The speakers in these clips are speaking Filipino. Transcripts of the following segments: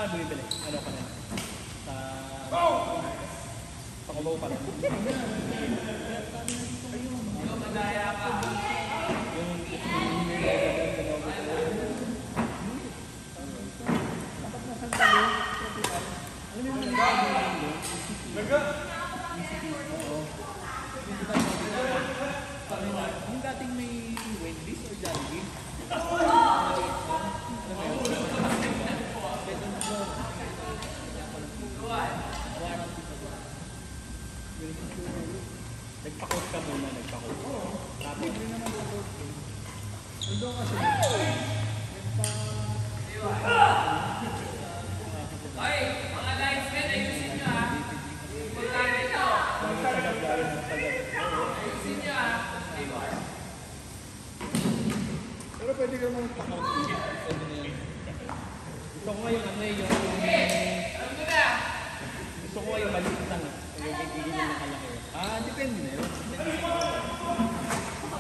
ka bumibili? Ano ka na? Sa... Pakubaw pa lang. Yung madaya ka. Yung... Dapat nasang talo. Ano yung mga yung dating may Wendy's or Jollibee. Nagpakot ka muna, nagpakot. Tapos rin naman pakot. Ando kasi Ay, mga linesmen, ayusin nyo ha. Importante ito. Ayusin nyo ha. Pero pwede ka naman pakot. Gusto ko ngayon ano yung... Alam ko na. Gusto ko ngayon maliit lang. Gigilin ng kalaki. Depende na yun.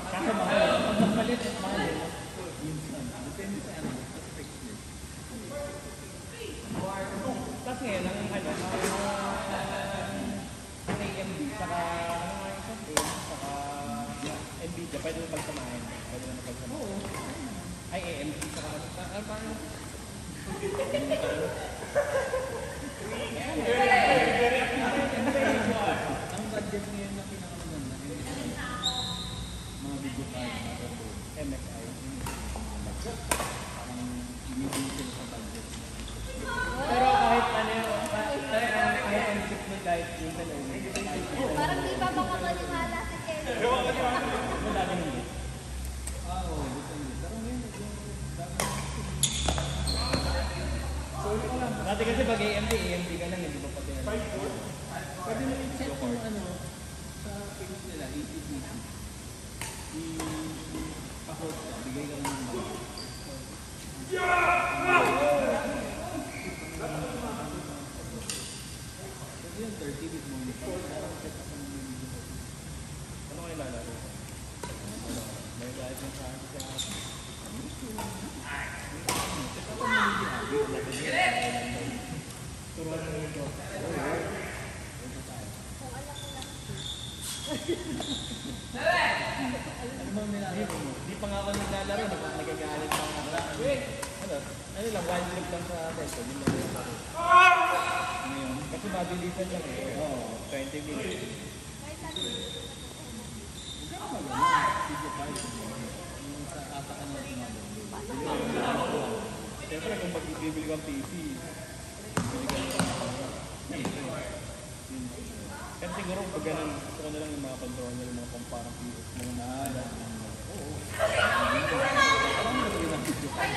Kaso mahal. Pag mas maliit at mahal yun. Depende sa ano. Tapos ngayon, ang ano, ang AMD, saka NVIDIA, pwede mo pagsamahin. Pwede mo pagsamahin. Ay, AMD, saka parang... Ang budget ngayon na pinakamaganda, mga video card, MSI, parang binibigyan sila sa budget. Pero kahit ano yun, kahit ang chip mo kahit yun na lang. Parang di pa makapaniwala si Kelly. Ano dati hindi? Oo, dito. Pero ngayon, dati kasi pag AMD ka lang, hindi pa pati na. Pwede mo i-check yung ano, sa page nila, ACPC. I-pakot ka, bigay ka lang ng mga. Pwede yung 30 bit mo. Ano kayo lalaro? May guys yung sa akin sa akin. Turuan mo ito. Ano bang nilalaro mo? Di pa nga ako naglalaro, nagagalit pa nga. Ano lang, wild trip lang sa cellphone. Yun lang yung laro. Ngayon, kasi mabilisan lang eh. Oo, 20 minutes. Hindi ka maganda. Video card. Yung sa atakan na ginagawa. Siyempre kung magbibili kang PC, bibili ka ng kasi siguro pag ganun, gusto ko na lang yung mga controller, yung mga pamparang PS, mga nahala. Oo. Parang nagawin ang video card.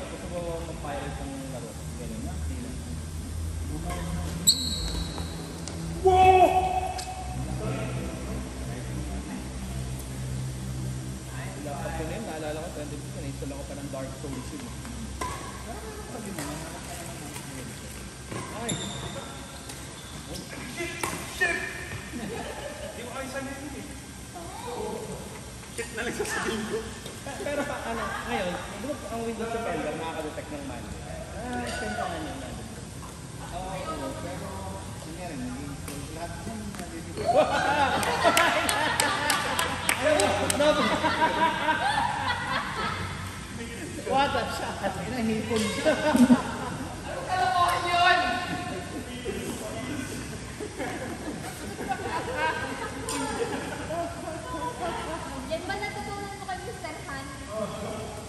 Gusto ko mag-pirate ng laro. Ganun na, sila. Wow! Laptop ko na yun, naalala ko, 2015, na-install ako pa ng Dark Souls yun. Ay! Shit! Hindi ko kayo saan yun eh. Shit na lang sasabihin ko. Pero ano, ngayon, ang Windows Defender nakaka-detect ng man. Sentahan yun. Oo, pero nangyari, naging lahat ng nalilito. What a shot! Inahipon siya. Kalokohan yun! Yan ba natutunan mo kay Mr. Han?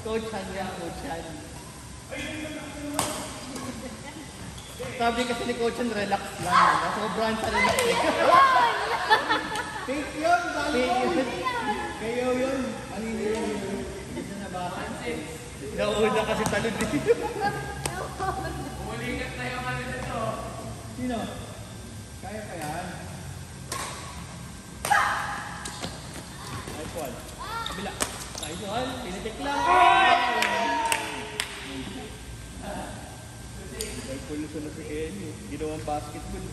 Coach Han yan, Coach Han. Sabi kasi ni Coach Han, relax lang. Sobrang sa relax eh. Fake yun! Fake yun! Kayo yun! Anino yun? Hindi na nabakan. Nauna kasi talod dito. Umulikat na yung ano nito. Sino? Kaya pa yan? Nice one. Kabila. Nice one. Tinitik lang. Ay, puluso na si Kenny. Ginawang basketball.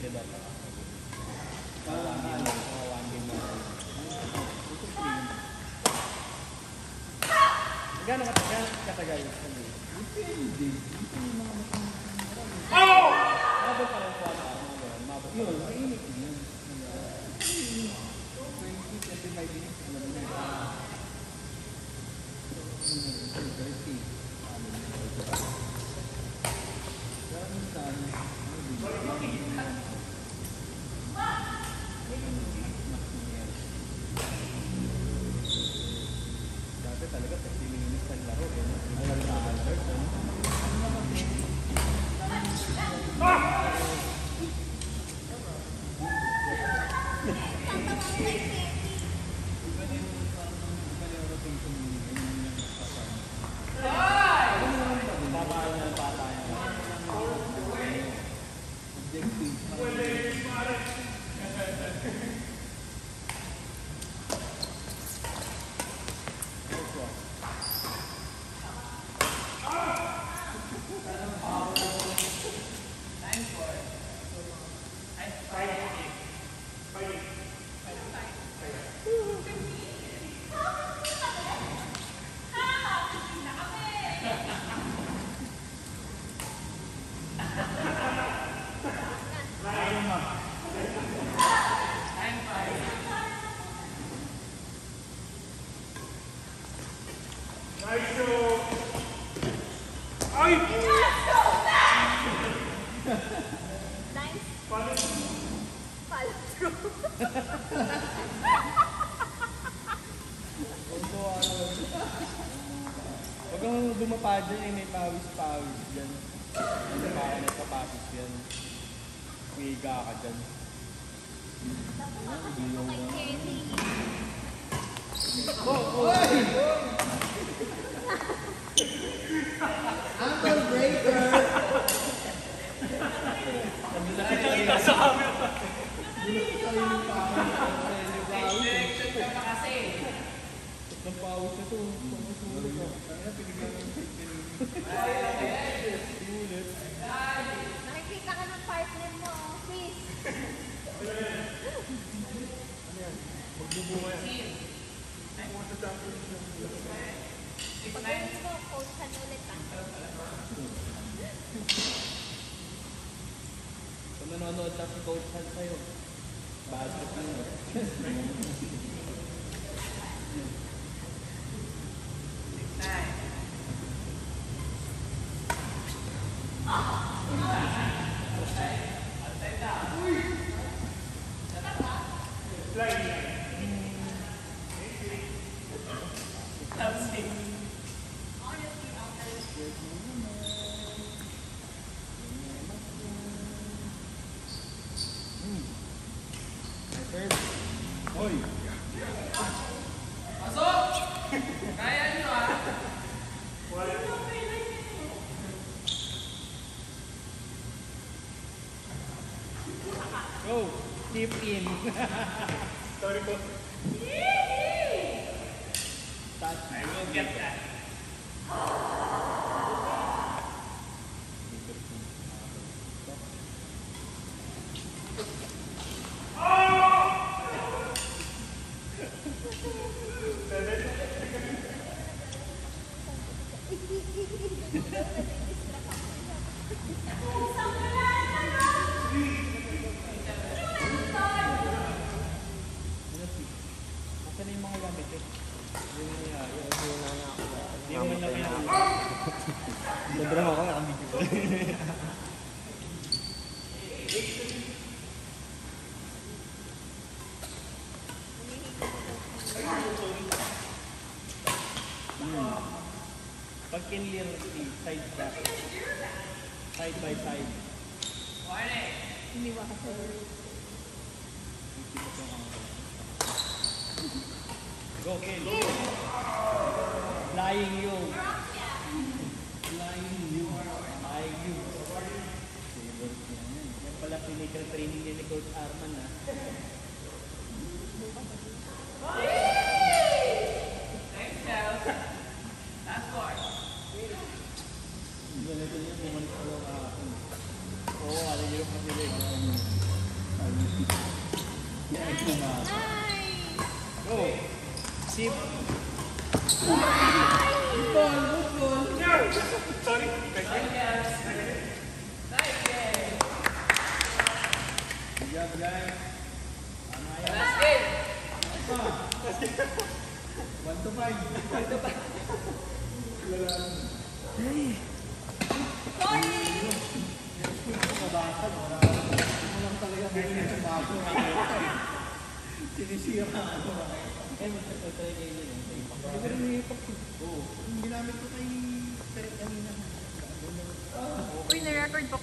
limited at mga one game na. Gano'ng katagal? Depende. Mabot pa rin po ako. Mabot. Yun, mainit yun. 20-25 minutes. Dati talaga pag silinis ang laro, walang na-alert. Nice. Follow through. Huwag kang dumapa dyan eh, may pawis-pawis dyan. Hindi pa ako nagpapapis yan. Umiga ka dyan. Dapat makasip mo kay Kenny. Ankle breaker! Nasa camera. Direction ka pa kasi. Ang pawis na ito. Pangasulit ka. Kaya pinigyan ng 15 minutes. Nakikita ka ng partner mo, sis. Pag-uwi mo, coach ka na ulit ah. Kung nanonood lang si Coach Han sa'yo, basket mo. Hoy! Pasok! Kaya nyo ah. Go! Keep in! Sorry po. Touch. I will get that. Asan na yung mga gamit eh? Hindi naman lang yan. Nadrama ko, nakabigyo ko. Pag kinlear, side back. Side by side. Iniwa ka sa Go, kill. Flying you. Flying you. Flying you. Yan pala physical training din ni Coach Arman ha. Thanks, Del. Last score. Ganito yung mga nito. Oo, alam niyo yung pag-ibig. Yan yung mga. Nice! Go! Sip! Sorry. Good job, guys. Tama yan. Last game. Pa. 1 to 5. Sorry! Kabasag, wala lang talaga ganyan sa bago. Sinisira ako. Eh, magtatry kayo din. Pero yung ginamit ko kay Terek kanina. Uy, na-record pa